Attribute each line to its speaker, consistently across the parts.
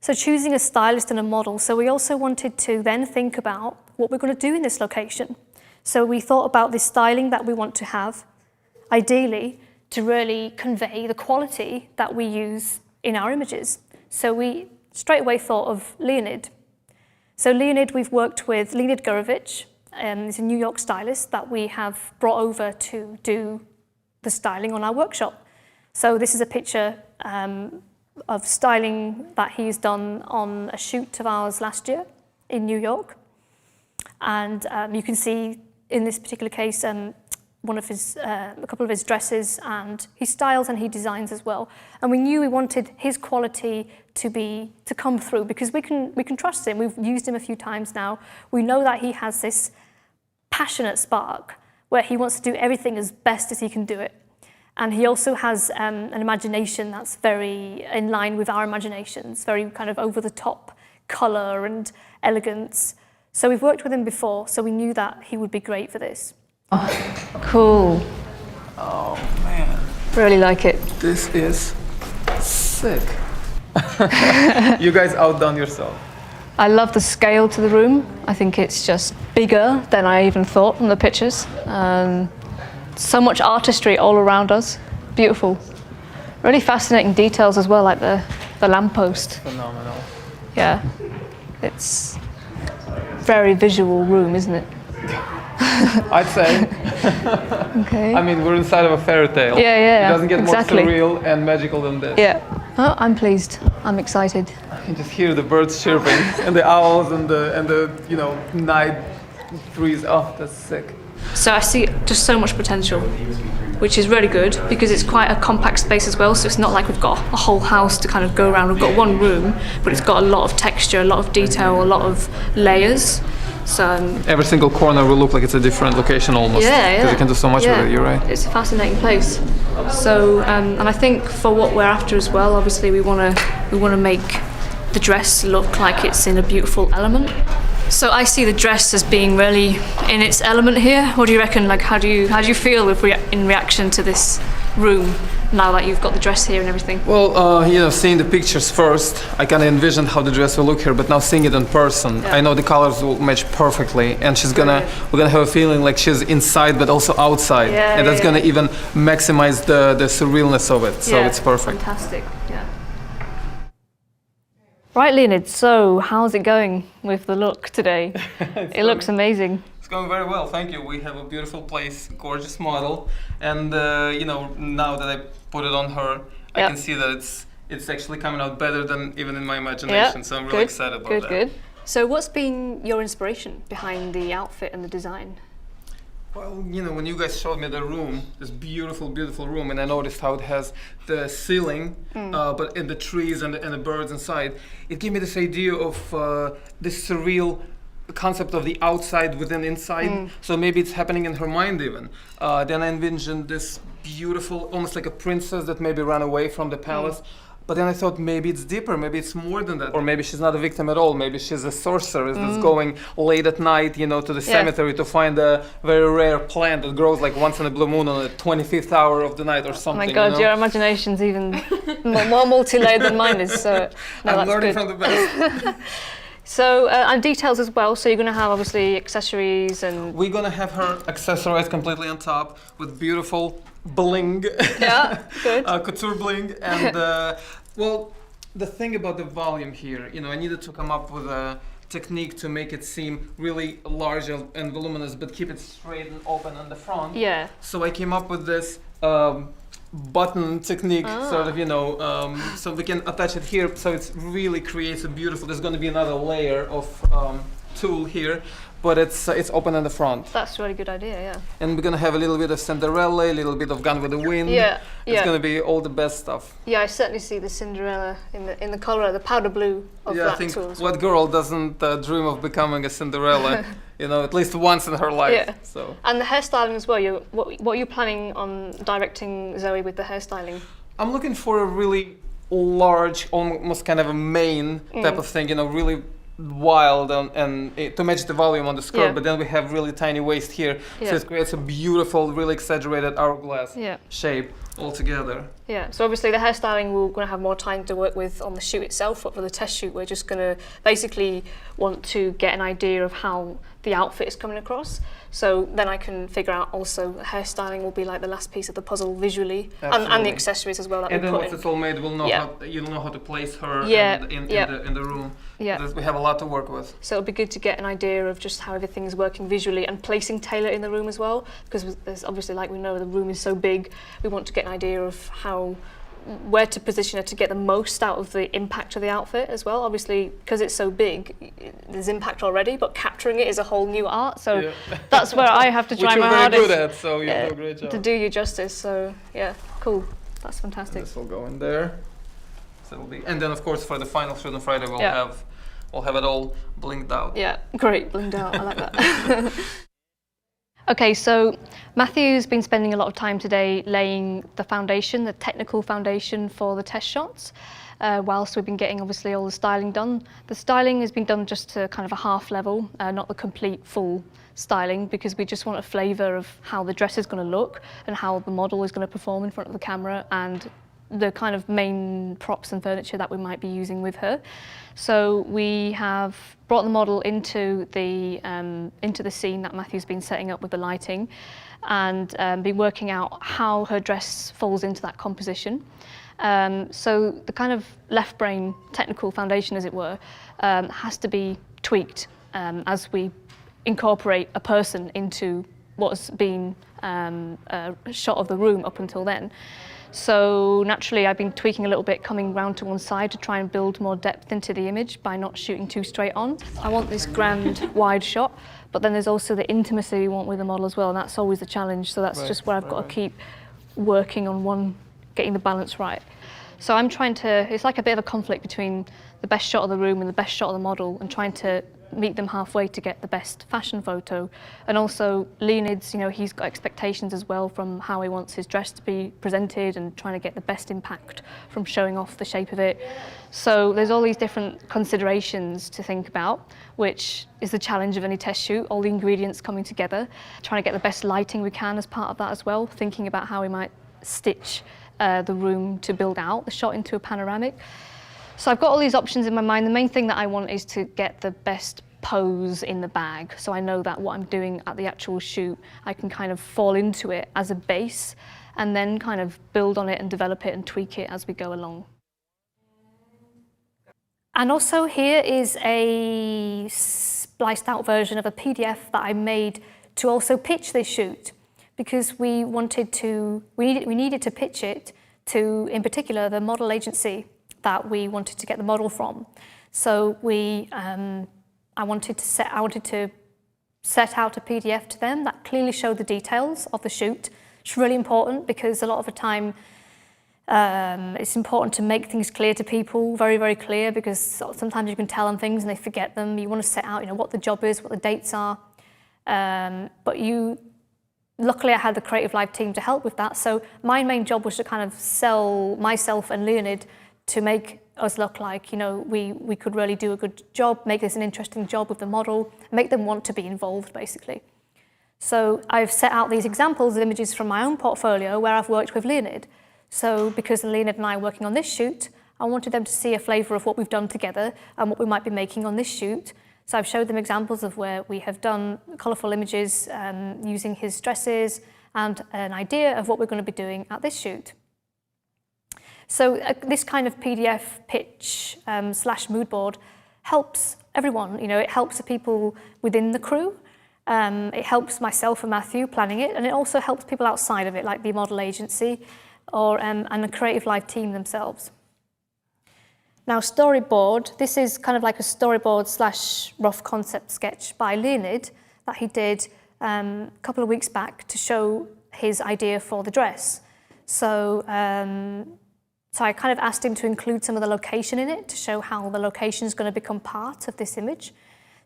Speaker 1: So choosing a stylist and a model. So we also wanted to then think about what we're going to do in this location. So we thought about the styling that we want to have, ideally, to really convey the quality that we use in our images. So we straight away thought of Leonid. So Leonid, we've worked with Leonid Gurevich, he's a New York stylist that we have brought over to do the styling on our workshop. So this is a picture of styling that he's done on a shoot of ours last year in New York. And you can see in this particular case, one of his, a couple of his dresses, and he styles and he designs as well. And we knew we wanted his quality to come through because we can trust him. We've used him a few times now. We know that he has this passionate spark where he wants to do everything as best as he can do it. And he also has an imagination that's very in line with our imaginations, very kind of over the top color and elegance. So we've worked with him before, so we knew that he would be great for this.
Speaker 2: Oh, cool.
Speaker 3: Oh man.
Speaker 2: Really like it.
Speaker 3: This is sick. You guys outdone yourself.
Speaker 2: I love the scale to the room. I think it's just bigger than I even thought from the pictures. So much artistry all around us. Beautiful. Really fascinating details as well, like the lamppost.
Speaker 3: Phenomenal.
Speaker 2: Yeah. It's very visual room, isn't it?
Speaker 3: I'd say.
Speaker 2: Okay.
Speaker 3: I mean, we're inside of a fairy tale.
Speaker 2: Yeah,
Speaker 3: It doesn't get
Speaker 2: exactly.
Speaker 3: more surreal and magical than this.
Speaker 2: Yeah. Oh, I'm pleased. I'm excited.
Speaker 3: You can just hear the birds chirping and the owls and the night breeze. Oh, that's sick.
Speaker 2: So I see just so much potential, which is really good because it's quite a compact space as well. So it's not like we've got a whole house to kind of go around. We've got one room, but it's got a lot of texture, a lot of detail, a lot of layers. So
Speaker 3: every single corner will look like it's a different location almost.
Speaker 2: Yeah.
Speaker 3: Because you can do so much with it. You're right.
Speaker 2: It's a fascinating place. So and I think for what we're after as well, obviously we want to make the dress look like it's in a beautiful element. So I see the dress as being really in its element here. What do you reckon? Like, how do you feel in reaction to this room now that you've got the dress here and everything?
Speaker 3: Well, seeing the pictures first, I kind of envisioned how the dress will look here, but now seeing it in person, I know the colors will match perfectly, and we're gonna have a feeling like she's inside but also outside, and that's gonna even maximize the surrealness of it. So it's perfect.
Speaker 2: Fantastic. Yeah. Right, Leonid, so how's it going with the look today? It looks amazing.
Speaker 3: It's going very well, thank you. We have a beautiful place, gorgeous model, and now that I put it on her, I can see that it's actually coming out better than even in my imagination, so I'm really excited about that.
Speaker 2: Good. So what's been your inspiration behind the outfit and the design?
Speaker 3: Well, when you guys showed me the room, this beautiful, beautiful room, and I noticed how it has the ceiling, but in the trees and the birds inside, it gave me this idea of this surreal concept of the outside within inside. So maybe it's happening in her mind even. Then I envisioned this beautiful, almost like a princess that maybe ran away from the palace. But then I thought maybe it's deeper, maybe it's more than that. Or maybe she's not a victim at all, maybe she's a sorceress that's going late at night, to the cemetery to find a very rare plant that grows like once in a blue moon on the 25th hour of the night or something.
Speaker 2: Oh my God, your imagination's even more multi-layered than mine is, so no,
Speaker 3: I'm learning from the best.
Speaker 2: So, and details as well, so you're going to have obviously accessories and...
Speaker 3: We're going to have her accessorized completely on top with beautiful bling.
Speaker 2: Yeah, good.
Speaker 3: Couture bling. And, well, the thing about the volume here, I needed to come up with a technique to make it seem really large and voluminous, but keep it straight and open on the front.
Speaker 2: Yeah.
Speaker 3: So I came up with this button technique, sort of, so we can attach it here, so it really creates a beautiful, there's going to be another layer of tulle here, but it's open in the front.
Speaker 2: That's a really good idea, yeah.
Speaker 3: And we're going to have a little bit of Cinderella, a little bit of Gone with the Wind.
Speaker 2: Yeah,
Speaker 3: It's going to be all the best stuff.
Speaker 2: Yeah, I certainly see the Cinderella in the colour, the powder blue of that
Speaker 3: I think
Speaker 2: tulle.
Speaker 3: what girl doesn't dream of becoming a Cinderella, at least once in her life.
Speaker 2: Yeah.
Speaker 3: So.
Speaker 2: And the hairstyling as well. What are you planning on directing Zoe with the hairstyling?
Speaker 3: I'm looking for a really large, almost kind of a mane type of thing. Really wild and to match the volume on the skirt,
Speaker 2: Yeah.
Speaker 3: but then we have really tiny waist here,
Speaker 2: Yeah.
Speaker 3: so it creates a beautiful, really exaggerated hourglass
Speaker 2: Yeah.
Speaker 3: shape altogether.
Speaker 2: Yeah, so obviously the hairstyling we're going to have more time to work with on the shoot itself, but for the test shoot we're just going to basically want to get an idea of how the outfit is coming across. So then I can figure out also hairstyling will be like the last piece of the puzzle visually, and the
Speaker 3: Absolutely.
Speaker 2: accessories as well that
Speaker 3: And
Speaker 2: we
Speaker 3: then
Speaker 2: put
Speaker 3: once
Speaker 2: in.
Speaker 3: it's all made, we'll know
Speaker 2: Yeah.
Speaker 3: you'll know how to place her
Speaker 2: Yeah,
Speaker 3: in
Speaker 2: yeah.
Speaker 3: the room.
Speaker 2: Yeah.
Speaker 3: We have a lot to work with.
Speaker 2: So it'll be good to get an idea of just how everything is working visually and placing Taylor in the room as well, because there's obviously, like we know, the room is so big, we want to get an idea of where to position her to get the most out of the impact of the outfit as well. Obviously, because it's so big, there's impact already, but capturing it is a whole new art. So
Speaker 3: Yeah.
Speaker 2: that's where I have to try my hardest.
Speaker 3: Which you're very good at, so you do a great job.
Speaker 2: to do you justice. So yeah, cool. That's fantastic.
Speaker 3: This will go in there. So it'll be, and then of course for the final shoot on Friday we'll
Speaker 2: Yeah.
Speaker 3: have it all blinked out.
Speaker 2: Yeah, great, blinged out. I like that. Okay, so Matthew's been spending a lot of time today laying the foundation, the technical foundation for the test shots, whilst we've been getting obviously all the styling done. The styling has been done just to kind of a half level, not the complete full styling, because we just want a flavour of how the dress is going to look and how the model is going to perform in front of the camera and the kind of main props and furniture that we might be using with her. So we have brought the model into the scene that Matthew's been setting up with the lighting, and been working out how her dress falls into that composition. So the kind of left brain technical foundation, as it were, has to be tweaked as we incorporate a person into what's been a shot of the room up until then. So naturally I've been tweaking a little bit, coming round to one side to try and build more depth into the image by not shooting too straight on. I want this grand wide shot, but then there's also the intimacy we want with the model as well, and that's always the challenge. So that's just where I've got to keep working on getting the balance right. So I'm trying to, it's like a bit of a conflict between the best shot of the room and the best shot of the model, and trying to meet them halfway to get the best fashion photo. And also Leonid's, he's got expectations as well from how he wants his dress to be presented, and trying to get the best impact from showing off the shape of it. So there's all these different considerations to think about, which is the challenge of any test shoot, all the ingredients coming together, trying to get the best lighting we can as part of that as well, thinking about how we might stitch the room to build out the shot into a panoramic. So I've got all these options in my mind. The main thing that I want is to get the best pose in the bag, so I know that what I'm doing at the actual shoot, I can kind of fall into it as a base and then kind of build on it and develop it and tweak it as we go along. And also here is a spliced out version of a PDF that I made to also pitch this shoot, because we needed to pitch it to, in particular, the model agency that we wanted to get the model from. So I wanted to set out a PDF to them that clearly showed the details of the shoot. It's really important, because a lot of the time it's important to make things clear to people, very, very clear, because sometimes you can tell them things and they forget them. You want to set out, what the job is, what the dates are. Luckily I had the Creative Live team to help with that. So my main job was to kind of sell myself and Leonid to make us look like, we could really do a good job, make this an interesting job with the model, make them want to be involved, basically. So I've set out these examples of images from my own portfolio where I've worked with Leonid. So because Leonid and I are working on this shoot, I wanted them to see a flavour of what we've done together and what we might be making on this shoot. So I've showed them examples of where we have done colourful images using his dresses, and an idea of what we're going to be doing at this shoot. So this kind of PDF pitch / mood board helps everyone. It helps the people within the crew. It helps myself and Matthew planning it, and it also helps people outside of it, like the model agency and the Creative Live team themselves. Now, Storyboard, this is kind of like a storyboard / rough concept sketch by Leonid that he did a couple of weeks back to show his idea for the dress. So I kind of asked him to include some of the location in it to show how the location is going to become part of this image.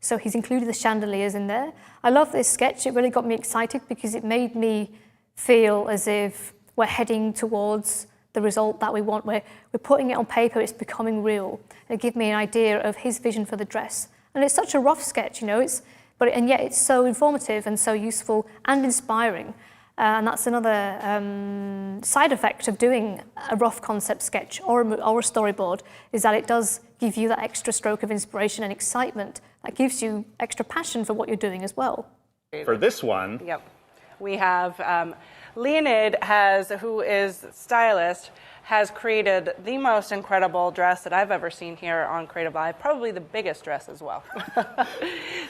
Speaker 2: So he's included the chandeliers in there. I love this sketch. It really got me excited because it made me feel as if we're heading towards the result that we want. We're putting it on paper, it's becoming real. It gave me an idea of his vision for the dress
Speaker 1: And it's such a rough sketch, you know, and yet it's so informative and so useful and inspiring. And that's another side effect of doing a rough concept sketch or a storyboard, is that it does give you that extra stroke of inspiration and excitement that gives you extra passion for what you're doing as well.
Speaker 4: For this one,
Speaker 5: yep, we have Leonid who is stylist, has created the most incredible dress that I've ever seen here on Creative Live, probably the biggest dress as well.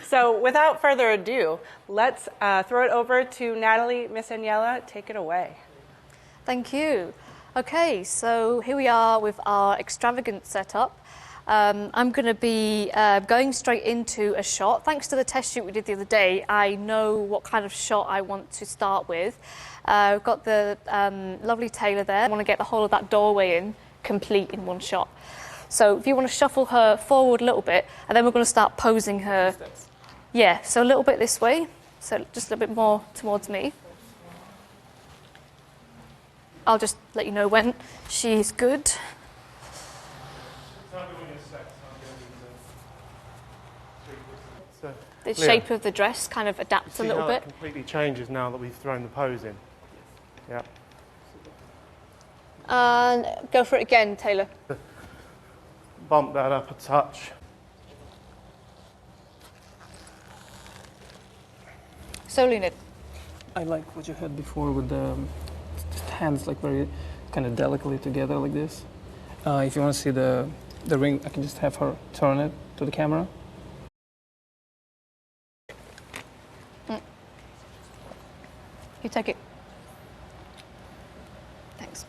Speaker 5: So without further ado, let's throw it over to Natalie. Miss Aniela, take it away.
Speaker 1: Thank you. Okay, so here we are with our extravagant setup. I'm going to be going straight into a shot. Thanks to the test shoot we did the other day, I know what kind of shot I want to start with. We've got the lovely Taylor there. I want to get the whole of that doorway in, complete in one shot. So if you want to shuffle her forward a little bit, and then we're going to start posing her. Yeah, so a little bit this way, so just a little bit more towards me. I'll just let you know when she's good. The shape of the dress kind of adapts a little bit.
Speaker 6: It completely changes now that we've thrown the pose in. Yeah.
Speaker 1: And go for it again, Taylor.
Speaker 6: Bump that up a touch.
Speaker 1: So, Leonid.
Speaker 3: I like what you had before with the just hands like very kind of delicately together like this. If you want to see the ring, I can just have her turn it to the camera.
Speaker 1: You take it. Thanks.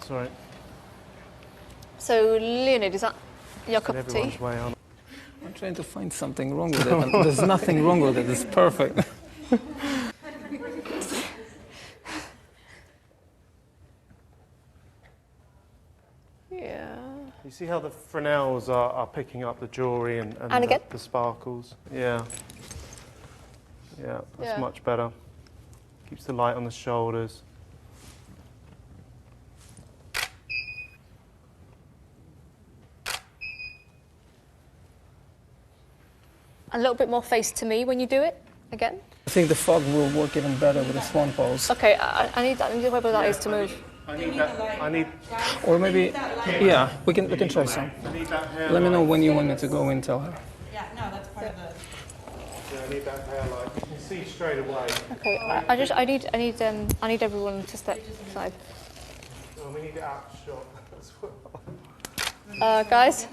Speaker 6: Sorry.
Speaker 1: So, Leonid, is that your cup of tea?
Speaker 6: Everyone's way on.
Speaker 3: I'm trying to find something wrong with it, and there's nothing wrong with it. It's perfect.
Speaker 1: Yeah.
Speaker 6: You see how the Fresnels are picking up the jewellery and
Speaker 1: again?
Speaker 6: the sparkles? Yeah. Yeah, that's
Speaker 1: Yeah.
Speaker 6: much better. Keeps the light on the shoulders.
Speaker 1: A little bit more face to me when you do it, again.
Speaker 3: I think the fog will work even better with the swan pose.
Speaker 1: Okay, I need whoever that is to move.
Speaker 6: I need
Speaker 3: Or maybe, yeah, we can try some.
Speaker 6: that hair.
Speaker 3: Let me know when you want me to go and tell her.
Speaker 5: Yeah, no, that's part of the...
Speaker 6: Yeah, I need that hairline. You can see straight away.
Speaker 1: Okay, I need everyone to step aside.
Speaker 6: Oh, we need it out shot as well.
Speaker 1: Guys.